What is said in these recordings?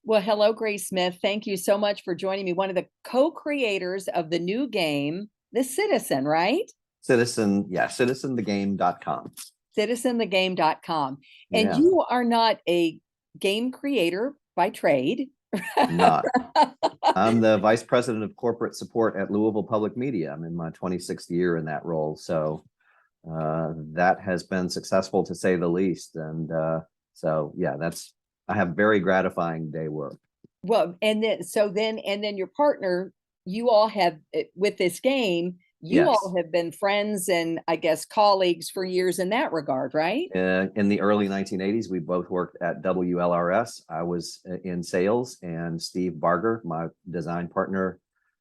Well, hello, Grace Smith. Thank you so much for joining me. One of the co-creators of the new game, The Citizen, right? Citizen, yeah, citizenthegame.com. Citizenthegame.com. And Yeah, you are not a game creator by trade. I'm not. I'm the vice president of corporate support at Louisville Public Media. I'm in my 26th year in that role. So that has been successful to say the least. And so, yeah, I have very gratifying day work. Well, and then your partner, you all have with this game, you all Yes. have been friends and I guess colleagues for years in that regard, right? In the early 1980s, we both worked at WLRS. I was in sales, and Steve Barger, my design partner,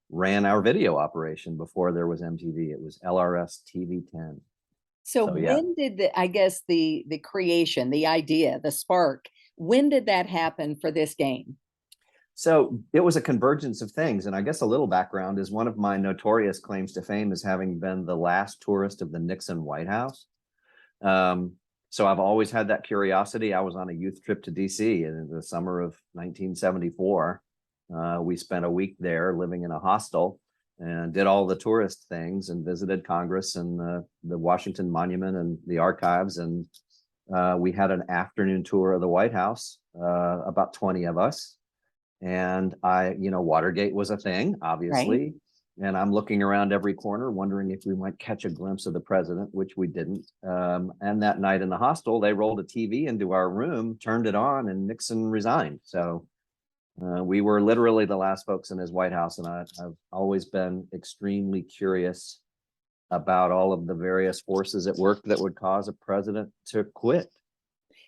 ran our video operation before there was MTV. It was LRS TV 10. So So yeah. when did I guess the creation, the idea, the spark, when did that happen for this game? So it was a convergence of things. And I guess a little background is one of my notorious claims to fame is having been the last tourist of the Nixon White House. So I've always had that curiosity. I was on a youth trip to DC in the summer of 1974. We spent a week there living in a hostel and did all the tourist things and visited Congress and the Washington Monument and the archives. And we had an afternoon tour of the White House, about 20 of us. And Watergate was a thing, Right. obviously. And I'm looking around every corner, wondering if we might catch a glimpse of the president, which we didn't. And that night in the hostel, they rolled a TV into our room, turned it on, and Nixon resigned. So we were literally the last folks in his White House. And I've always been extremely curious about all of the various forces at work that would cause a president to quit.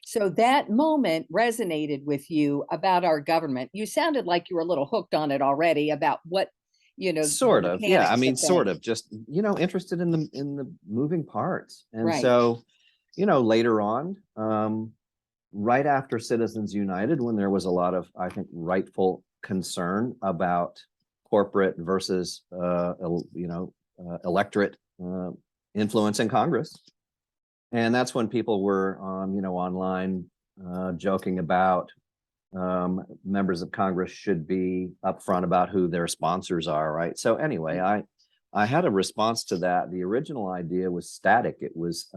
So that moment resonated with you about our government. You sounded like you were a little hooked on it already about what, the Sort of, yeah. I mechanics mean, of sort things. of, just interested in the moving parts. And Right. so, later on, right after Citizens United, when there was a lot of, I think, rightful concern about corporate versus electorate influence in Congress. And that's when people were online joking about members of Congress should be upfront about who their sponsors are, right? So anyway, I had a response to that. The original idea was static. It was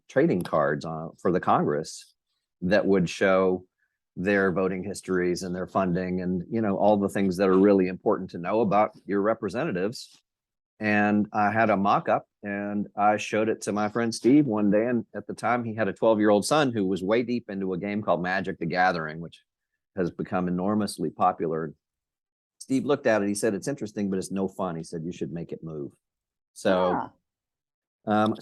trading cards for the Congress that would show their voting histories and their funding and all the things that are really important to know about your representatives. And I had a mock-up and I showed it to my friend Steve one day. And at the time, he had a 12-year-old son who was way deep into a game called Magic the Gathering, which has become enormously popular. Steve looked at it. He said, "It's interesting, but it's no fun." He said, "You should make it move." So, Ah,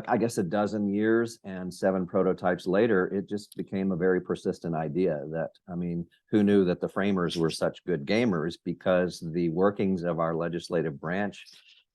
I guess a dozen years and 7 prototypes later, it just became a very persistent idea that, I mean, who knew that the framers were such good gamers, because the workings of our legislative branch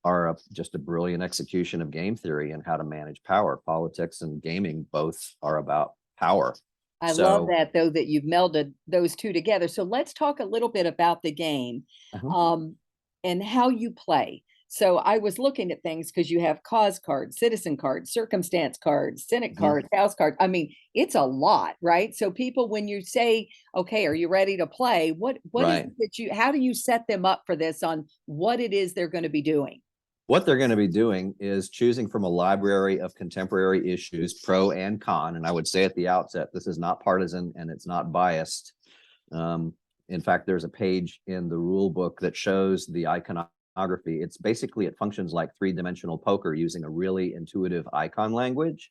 are just a brilliant execution of game theory and how to manage power. Politics and gaming both are about power. I love So, that though that you've melded those two together. So let's talk a little bit about the game, uh-huh. um, and how you play. So I was looking at things because you have cause cards, citizen cards, circumstance cards, Senate Mhm. cards, House cards. I mean, it's a lot, right? So people, when you say, "Okay, are you ready to play?" What is Right. it that how do you set them up for this on what it is they're going to be doing? What they're going to be doing is choosing from a library of contemporary issues, pro and con. And I would say at the outset, this is not partisan and it's not biased. Um, in fact, there's a page in the rule book that shows the iconography. It's basically, it functions like 3-dimensional poker using a really intuitive icon language.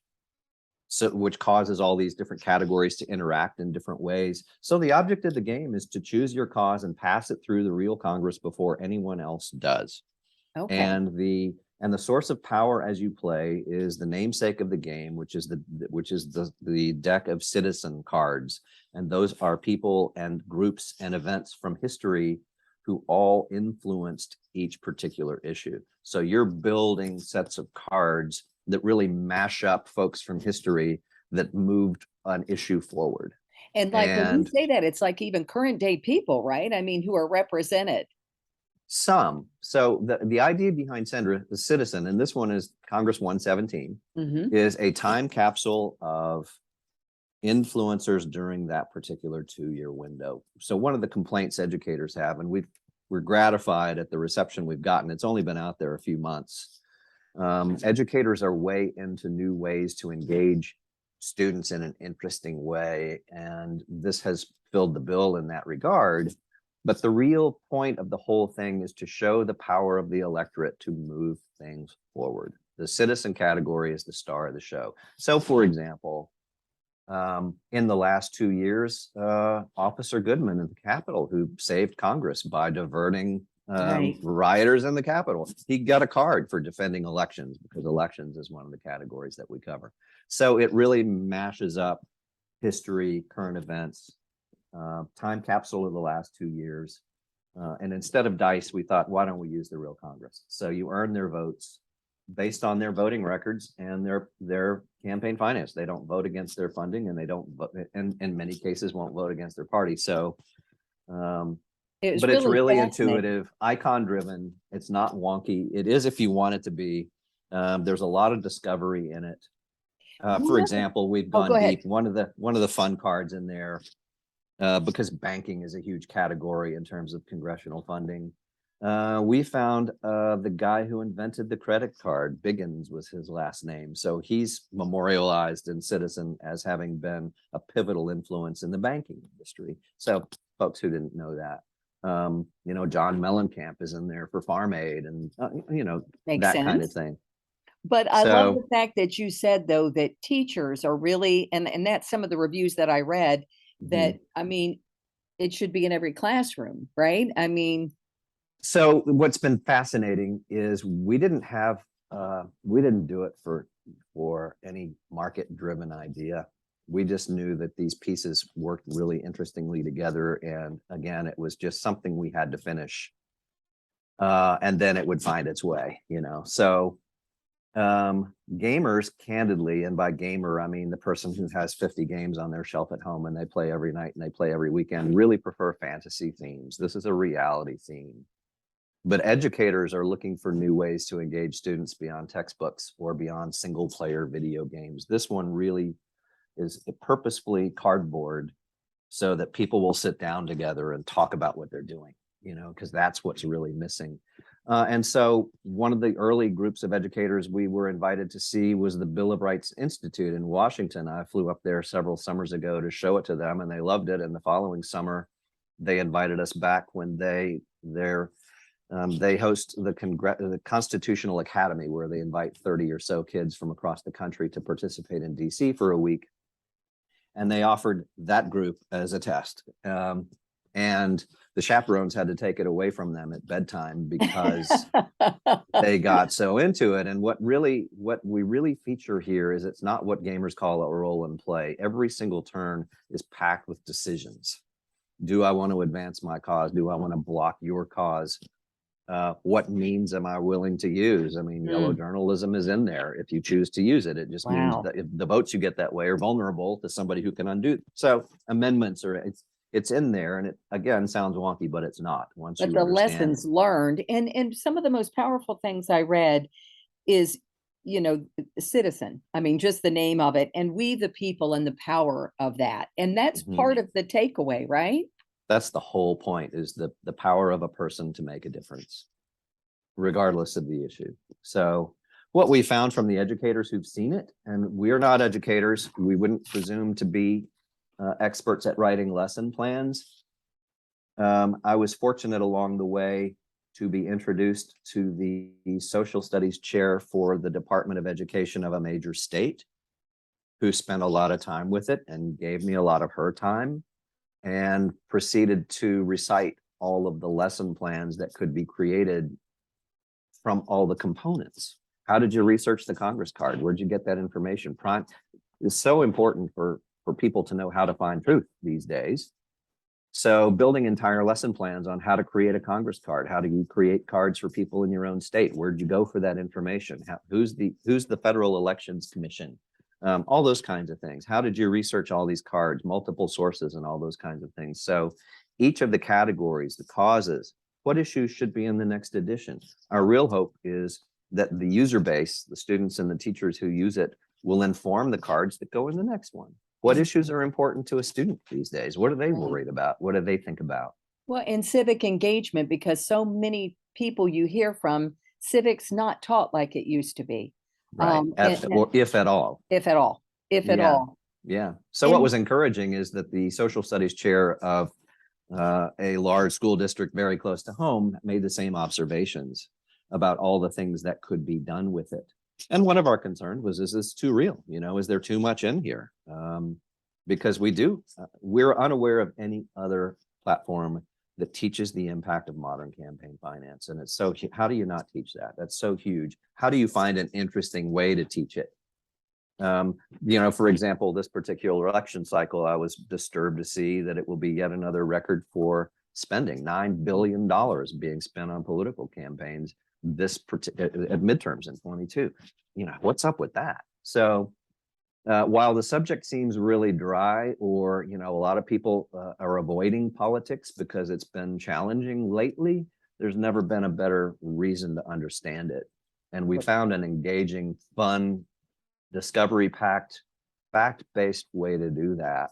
So, which causes all these different categories to interact in different ways. So the object of the game is to choose your cause and pass it through the real Congress before anyone else does. Okay. And the source of power as you play is the namesake of the game, which is the deck of citizen cards. And those are people and groups and events from history who all influenced each particular issue. So you're building sets of cards that really mash up folks from history that moved an issue forward. And like when you And say that, it's like even current day people, right? I mean, who are represented. some. So the idea behind Sendra, the Citizen, and this one is Congress 117, Hmm. is a time capsule of influencers during that particular 2-year window. So one of the complaints educators have, and we're gratified at the reception we've gotten, it's only been out there a few months. Educators are way into new ways to engage students in an interesting way, and this has filled the bill in that regard. But the real point of the whole thing is to show the power of the electorate to move things forward. The citizen category is the star of the show. So, for example, in the last 2 years, Officer Goodman in the Capitol, who saved Congress by diverting Right. rioters in the Capitol, he got a card for defending elections, because elections is one of the categories that we cover. So it really mashes up history, current events, time capsule of the last 2 years. And instead of dice, we thought, why don't we use the real Congress? So you earn their votes based on their voting records and their campaign finance. They don't vote against their funding, and they don't vote, and in many cases won't vote against their party. So, It was but it's really fascinating. intuitive, icon driven. It's not wonky. It is if you want it to be. There's a lot of discovery in it. For example, we've Oh, go gone ahead. deep. One of the fun cards in there, because banking is a huge category in terms of congressional funding. We found the guy who invented the credit card. Biggins was his last name. So he's memorialized in Citizen as having been a pivotal influence in the banking industry. So folks who didn't know that, John Mellencamp is in there for Farm Aid, and Makes that kind of sense. thing. But I love So the fact that you said, though, that teachers are really, and that's some of the reviews that I read, that, mhm. I mean, it should be in every classroom, right? I mean, So what's been fascinating is we didn't do it for any market driven idea. We just knew that these pieces worked really interestingly together, and again, it was just something we had to finish, and then it would find its way. So gamers, candidly, and by gamer I mean the person who has 50 games on their shelf at home and they play every night and they play every weekend, really prefer fantasy themes. This is a reality theme. But educators are looking for new ways to engage students beyond textbooks or beyond single player video games. This one really is purposefully cardboard so that people will sit down together and talk about what they're doing, because that's what's really missing. And so one of the early groups of educators we were invited to see was the Bill of Rights Institute in Washington. I flew up there several summers ago to show it to them, and they loved it. And the following summer, they invited us back when they host the Constitutional Academy, where they invite 30 or so kids from across the country to participate in DC for a week. And they offered that group as a test. And the chaperones had to take it away from them at bedtime because they got so into it. And what we really feature here is it's not what gamers call a role and play. Every single turn is packed with decisions. Do I want to advance my cause? Do I want to block your cause? What means am I willing to use? I mean, yellow journalism is in there. If you choose to use it, it just means Wow. that if the votes you get that way are vulnerable to somebody who can undo. So amendments it's in there, and it again sounds wonky, but it's not. Once But you the understand lessons learned, and some of the most powerful things I read is, citizen. I mean, just the name of it, and we the people and the power of that. And that's Mhm. part of the takeaway, right? That's the whole point, is the power of a person to make a difference, regardless of the issue. So what we found from the educators who've seen it, and we're not educators, we wouldn't presume to be experts at writing lesson plans. I was fortunate along the way to be introduced to the social studies chair for the Department of Education of a major state, who spent a lot of time with it and gave me a lot of her time, and proceeded to recite all of the lesson plans that could be created from all the components. How did you research the Congress card? Where'd you get that information? Prime is so important for people to know how to find truth these days. So building entire lesson plans on how to create a Congress card, how do you create cards for people in your own state? Where'd you go for that information? Who's the Federal Elections Commission? All those kinds of things. How did you research all these cards, multiple sources, and all those kinds of things? So each of the categories, the causes, what issues should be in the next edition? Our real hope is that the user base, the students and the teachers who use it, will inform the cards that go in the next one. What issues are important to a student these days? What are they Right. worried about? What do they think about? Well, and civic engagement, because so many people you hear from, civic's not taught like it used to be. Right. Or if at all. If at all, if at Yeah. all. Yeah. So what And- was encouraging is that the social studies chair of a large school district very close to home made the same observations about all the things that could be done with it. And one of our concerns was, is this too real? You know, is there too much in here? Because we're unaware of any other platform that teaches the impact of modern campaign finance. And it's so, how do you not teach that? That's so huge. How do you find an interesting way to teach it? You know, for example, this particular election cycle, I was disturbed to see that it will be yet another record for spending, $9 billion being spent on political campaigns at midterms in 22. You know, what's up with that? So while the subject seems really dry, or, you know, a lot of people are avoiding politics because it's been challenging lately, there's never been a better reason to understand it. And we found an engaging, fun, discovery packed, fact-based way to do that.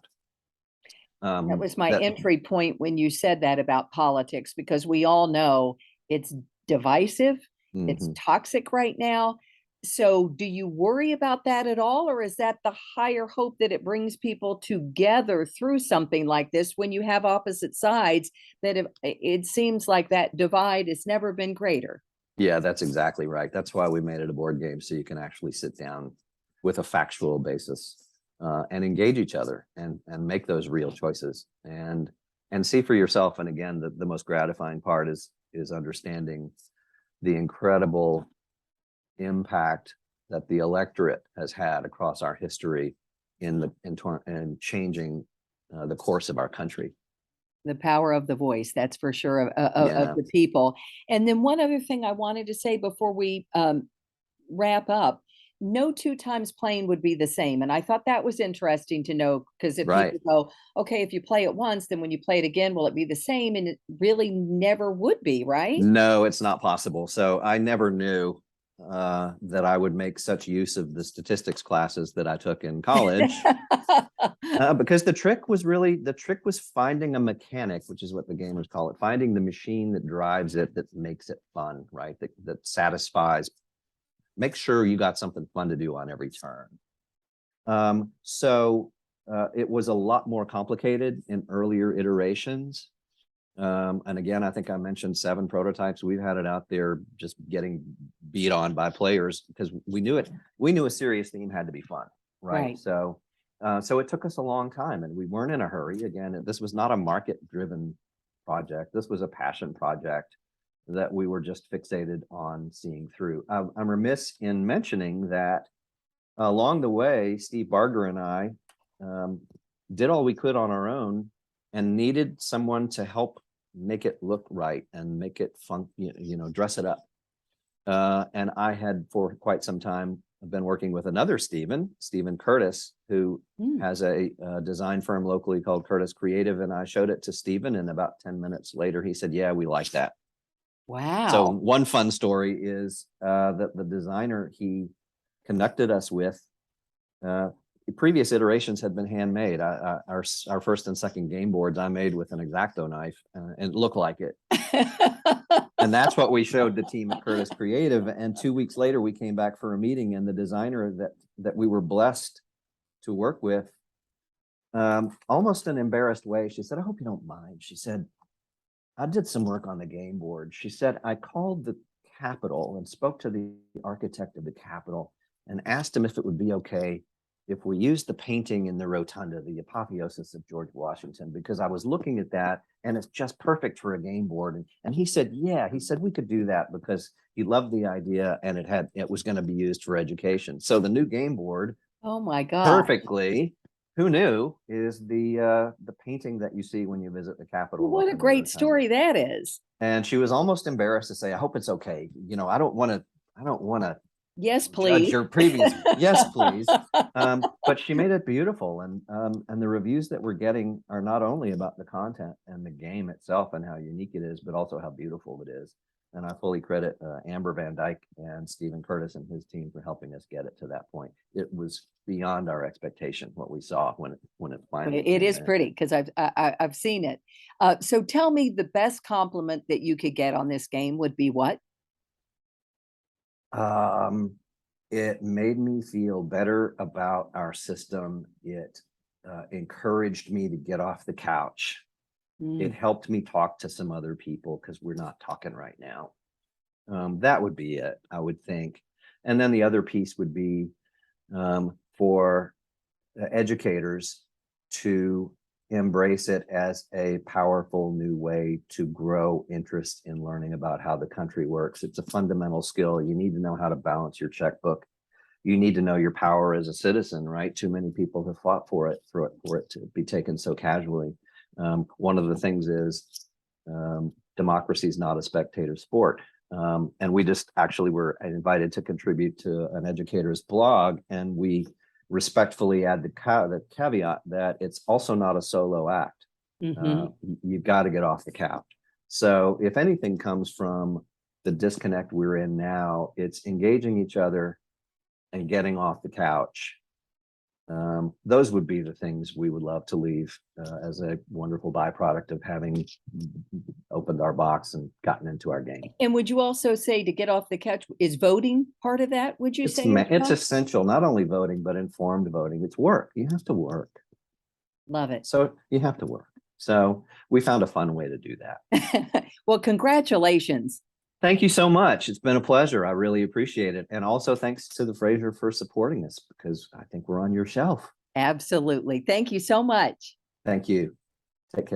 That was my entry point when you said that about politics, because we all know it's divisive, it's toxic right now. So do you worry about that at all? Or is that the higher hope that it brings people together through something like this when you have opposite sides, that it seems like that divide has never been greater? Yeah, that's exactly right. That's why we made it a board game, so you can actually sit down with a factual basis and engage each other and make those real choices and see for yourself. And again, the most gratifying part is understanding the incredible impact that the electorate has had across our history in changing the course of our country. The power of the voice, that's for sure, of the people. And then one other thing I wanted to say before we wrap up, no two times playing would be the same. And I thought that was interesting to know, because if people go, okay, if you play it once, then when you play it again, will it be the same? And it really never would be, right? No, it's not possible. So I never knew that I would make such use of the statistics classes that I took in college. Because the trick was finding a mechanic, which is what the gamers call it, finding the machine that drives it, that makes it fun, right? That satisfies, make sure you got something fun to do on every turn. So it was a lot more complicated in earlier iterations. And again, I think I mentioned 7 prototypes. We've had it out there just getting beat on by players because we knew a serious theme had to be fun, right? So it took us a long time, and we weren't in a hurry. Again, this was not a market-driven project. This was a passion project that we were just fixated on seeing through. I'm remiss in mentioning that along the way, Steve Barger and I did all we could on our own and needed someone to help make it look right and make it fun, you know, dress it up. And I had for quite some time been working with another Stephen Curtis, who has a design firm locally called Curtis Creative. And I showed it to Stephen, and about 10 minutes later, he said, yeah, we like that. Wow. So one fun story is that the designer he connected us with, previous iterations had been handmade. Our first and second game boards I made with an X-Acto knife, and it looked like it. And that's what we showed the team at Curtis Creative. And 2 weeks later, we came back for a meeting, and the designer that we were blessed to work with, almost an embarrassed way, she said, I hope you don't mind. She said, I did some work on the game board. She said, I called the Capitol and spoke to the architect of the Capitol and asked him if it would be okay if we used the painting in the rotunda, the apotheosis of George Washington, because I was looking at that and it's just perfect for a game board. And he said, yeah, he said we could do that because he loved the idea and it was going to be used for education. So the new game board, oh my God, perfectly, who knew, is the painting that you see when you visit the Capitol. What a great story that is. And she was almost embarrassed to say, I hope it's okay. You know, I don't want to yes, please. Your previous yes, please. But she made it beautiful, and the reviews that we're getting are not only about the content and the game itself and how unique it is, but also how beautiful it is. And I fully credit Amber Van Dyke and Stephen Curtis and his team for helping us get it to that point. It was beyond our expectation what we saw when it finally. It came is in. pretty because I've seen it. So tell me, the best compliment that you could get on this game would be what? It made me feel better about our system. It encouraged me to get off the couch. It Mm. helped me talk to some other people because we're not talking right now. That would be it, I would think. And then the other piece would be for educators to embrace it as a powerful new way to grow interest in learning about how the country works. It's a fundamental skill. You need to know how to balance your checkbook. You need to know your power as a citizen, right? Too many people have fought for it to be taken so casually. One of the things is democracy is not a spectator sport. And we just actually were invited to contribute to an educator's blog, and we respectfully add the caveat that it's also not a solo act. You've got to get off the couch. So if anything comes from the disconnect we're in now, it's engaging each other and getting off the couch. Those would be the things we would love to leave as a wonderful byproduct of having opened our box and gotten into our game. And would you also say, to get off the couch, is voting part of that? Would you say? It's essential, not only voting, but informed voting. It's work. You have to work. Love it. So you have to work. So we found a fun way to do that. Well, congratulations. Thank you so much. It's been a pleasure. I really appreciate it. And also thanks to the Fraser for supporting us, because I think we're on your shelf. Absolutely. Thank you so much. Thank you.